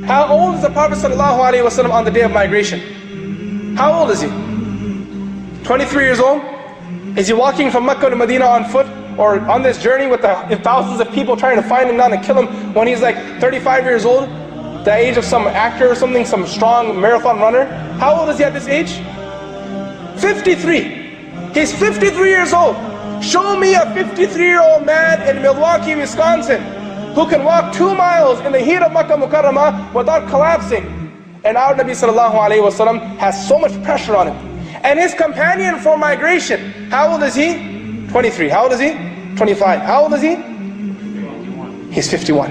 How old is the Prophet ﷺ on the day of migration? How old is he? 23 years old? Is he walking from Mecca to Medina on foot? Or on this journey with thousands of people trying to find him down and kill him when he's like 35 years old? The age of some actor or something, some strong marathon runner? How old is he at this age? 53. He's 53 years old. Show me a 53-year-old man in Milwaukee, Wisconsin who can walk 2 miles in the heat of Makkah Mukarramah without collapsing. And our Nabi sallallahu alayhi wa sallam has so much pressure on him. And his companion for migration, how old is he? 23. How old is he? 25. How old is he? He's 51.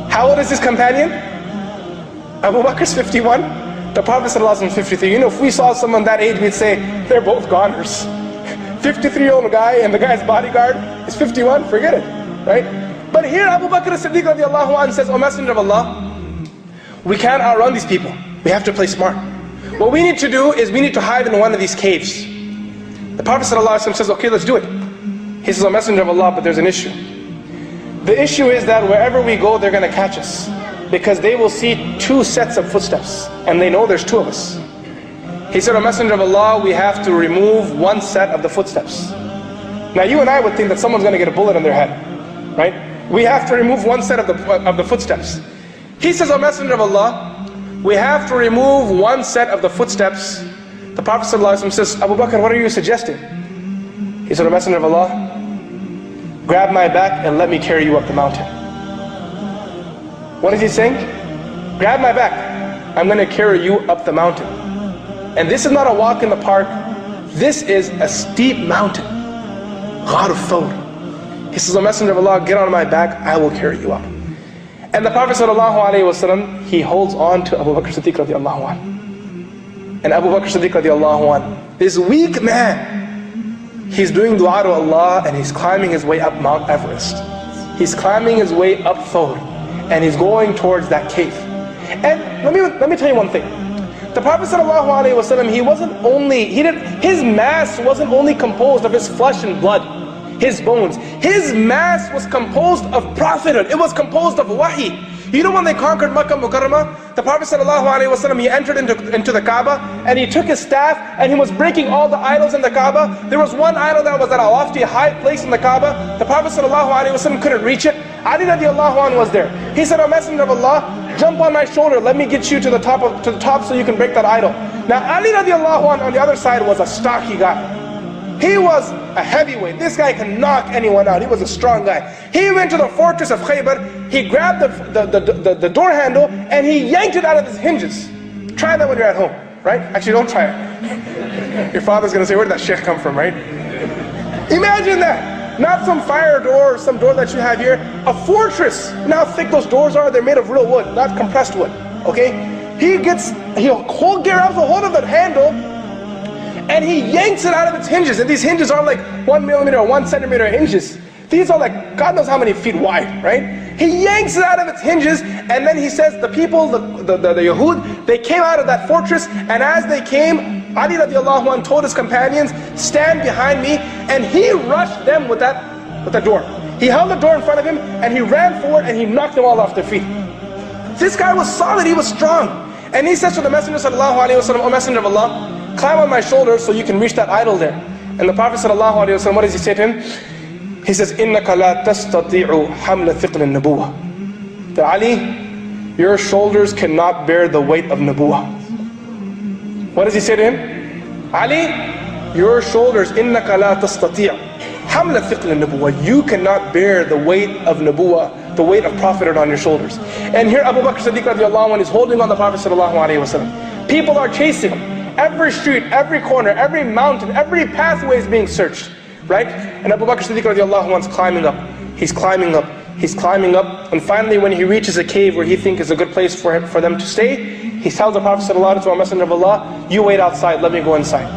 How old is his companion? Abu Bakr's 51. The Prophet ﷺ is 53. You know, if we saw someone that age, we'd say, they're both goners. 53-year-old guy and the guy's bodyguard is 51, forget it, right? But here Abu Bakr as-Siddiq radiallahu anhu says, O Messenger of Allah, we can't outrun these people. We have to play smart. What we need to do is we need to hide in one of these caves. The Prophet ﷺ says, okay, let's do it. He says, O Messenger of Allah, but there's an issue. The issue is that wherever we go, they're going to catch us. Because they will see 2 sets of footsteps. And they know there's 2 of us. He said, O Messenger of Allah, we have to remove 1 set of the footsteps. Now you and I would think that someone's going to get a bullet in their head. Right? We have to remove 1 set of the footsteps. He says, O Messenger of Allah, we have to remove 1 set of the footsteps. The Prophet ﷺ says, Abu Bakr, what are you suggesting? He said, O Messenger of Allah, grab my back and let me carry you up the mountain. What is he saying? Grab my back. I'm going to carry you up the mountain. And this is not a walk in the park. This is a steep mountain. Ghar al-Thawr. He says, O Messenger of Allah, get on my back, I will carry you up. And the Prophet ﷺ, he holds on to Abu Bakr Siddiq radiallahu anhu. And Abu Bakr Siddiq radiallahu anhu, this weak man, he's doing dua to Allah and he's climbing his way up Mount Everest. He's climbing his way up Thawr. And he's going towards that cave. And let me tell you one thing. The Prophet ﷺ, he wasn't only, his mass wasn't only composed of his flesh and blood, his bones. His mass was composed of prophethood. It was composed of wahi. You know when they conquered Makkah Mukarramah, the Prophet ﷺ, he entered into the Kaaba and he took his staff and he was breaking all the idols in the Kaaba. There was one idol that was at a lofty high place in the Kaaba. The Prophet ﷺ couldn't reach it. Ali radiallahu anhu was there. He said, O Messenger of Allah, jump on my shoulder, let me get you to the top so you can break that idol. Now Ali radiallahu anhu on the other side was a stocky guy. He was a heavyweight. This guy can knock anyone out. He was a strong guy. He went to the fortress of Khaybar. He grabbed the door handle and he yanked it out of his hinges. Try that when you're at home, right? Actually, don't try it. Your father's going to say, where did that sheikh come from, right? Imagine that. Not some fire door or some door that you have here. A fortress. You know how thick those doors are? They're made of real wood, not compressed wood. Okay? He'll grabs a hold of that handle and he yanks it out of its hinges. And these hinges are like 1 millimeter or 1 centimeter hinges. These are like, God knows how many feet wide, right? He yanks it out of its hinges, and then he says, the people, the Yahud, they came out of that fortress, and as they came, Ali radiallahu anhu told his companions, stand behind me, and he rushed them with that door. He held the door in front of him, and he ran forward, and he knocked them all off their feet. This guy was solid, he was strong. And he says to the Messenger sallallahu alayhi wa sallam, O Messenger of Allah, climb on my shoulder so you can reach that idol there. And the Prophet sallallahu alayhi wa sallam, what does he say to him? He says, إِنَّكَ لَا تَسْتَطِيعُ حَمْلَ ثِقْلِ النُّبُوَّةِ That Ali, your shoulders cannot bear the weight of Nubuwah. What does he say to him? Ali, your shoulders, إِنَّكَ لَا تَسْتَطِيعُ حَمْلَ ثِقْلِ النُّبُوَّةِ You cannot bear the weight of Nubuwah, the weight of prophethood on your shoulders. And here Abu Bakr Siddiq radiallahu anhu is holding on the Prophet sallallahu alayhi wa sallam. People are chasing him. Every street, every corner, every mountain, every pathway is being searched. Right? And Abu Bakr Siddiq radiallahu anhu is climbing up. He's climbing up. He's climbing up. And finally when he reaches a cave where he thinks is a good place for them to stay, he tells the Prophet sallallahu alayhi wa sallam, Messenger of Allah, you wait outside, let me go inside.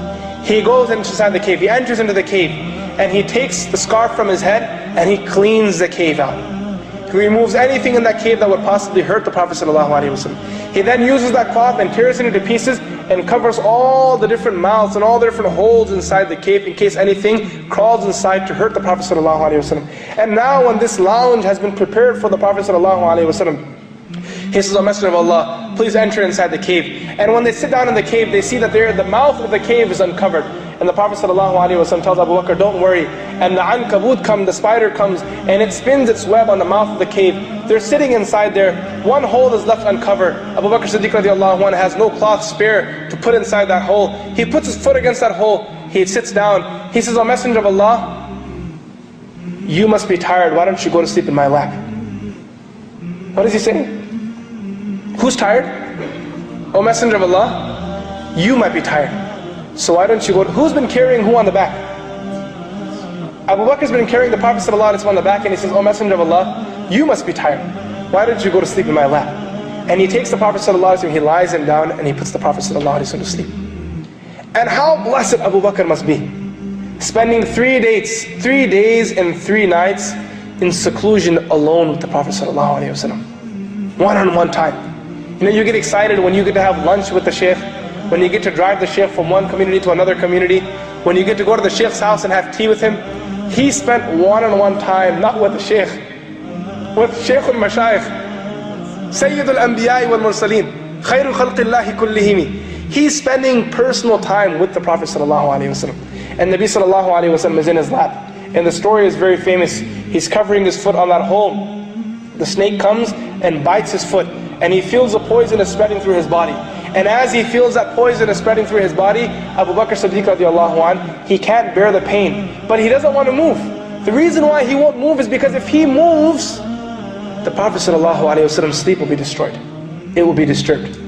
He goes inside the cave. He enters into the cave. And he takes the scarf from his head and he cleans the cave out. He removes anything in that cave that would possibly hurt the Prophet ﷺ. He then uses that cloth and tears it into pieces and covers all the different mouths and all the different holes inside the cave in case anything crawls inside to hurt the Prophet ﷺ. And now when this lounge has been prepared for the Prophet ﷺ, He says, O Messenger of Allah, please enter inside the cave. And when they sit down in the cave, they see that the mouth of the cave is uncovered. And the Prophet ﷺ tells Abu Bakr, don't worry. And the ankabut comes, the spider comes, and it spins its web on the mouth of the cave. They're sitting inside there. One hole is left uncovered. Abu Bakr Sidiq radiallahu anhu has no cloth spare to put inside that hole. He puts his foot against that hole. He sits down. He says, O Messenger of Allah, you must be tired. Why don't you go to sleep in my lap? What is he saying? Who's tired? O Messenger of Allah, you might be tired. So why don't you go? Who's been carrying who on the back? Abu Bakr's been carrying the Prophet ﷺ on the back, and he says, O Messenger of Allah, you must be tired. Why don't you go to sleep in my lap? And he takes the Prophet ﷺ, he lies him down, and he puts the Prophet ﷺ to sleep. And how blessed Abu Bakr must be, spending 3 days and 3 nights in seclusion alone with the Prophet ﷺ. One-on-one time. You know, you get excited when you get to have lunch with the Shaykh, when you get to drive the Shaykh from one community to another community, when you get to go to the Shaykh's house and have tea with him. He spent one-on-one time, not with the Shaykh, with Shaykh al-Mashayikh, Sayyid al-Anbiya'i wal-Mursaleen, Khairul Khalqillahi kullihimi. He's spending personal time with the Prophet ﷺ. And Nabi ﷺ is in his lap. And the story is very famous. He's covering his foot on that hole. The snake comes and bites his foot. And he feels the poison is spreading through his body. And as he feels that poison is spreading through his body, Abu Bakr Sidiq radiallahu anh, he can't bear the pain. But he doesn't want to move. The reason why he won't move is because if he moves, the Prophet ﷺ's sleep will be destroyed. It will be disturbed.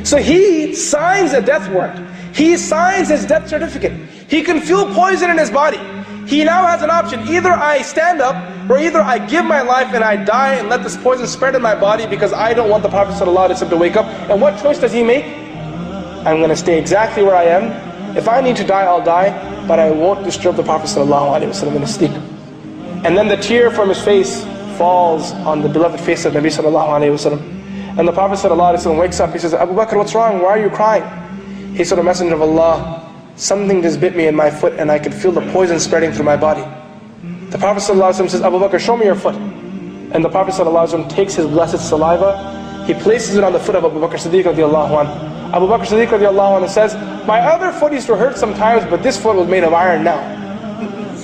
So he signs a death warrant. He signs his death certificate. He can feel poison in his body. He now has an option. Either I stand up, or either I give my life and I die and let this poison spread in my body because I don't want the Prophet ﷺ to wake up. And what choice does he make? I'm going to stay exactly where I am. If I need to die, I'll die, but I won't disturb the Prophet ﷺ in his sleep. And then the tear from his face falls on the beloved face of Nabi ﷺ. And the Prophet ﷺ wakes up. He says, Abu Bakr, what's wrong? Why are you crying? He said, O Messenger of Allah, something just bit me in my foot and I could feel the poison spreading through my body. The Prophet ﷺ says, Abu Bakr, show me your foot. And the Prophet ﷺ takes his blessed saliva, he places it on the foot of Abu Bakr Sidiq radiallahu anhu. Abu Bakr Sidiq radiallahu anhu says, my other foot used to hurt sometimes, but this foot was made of iron now.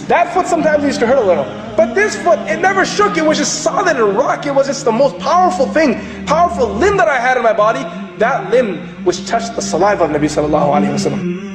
That foot sometimes used to hurt a little. But this foot, it never shook, it was just solid and rock. It was just the most powerful thing, powerful limb that I had in my body. That limb which touched the saliva of Nabi sallallahu alayhi wa sallam.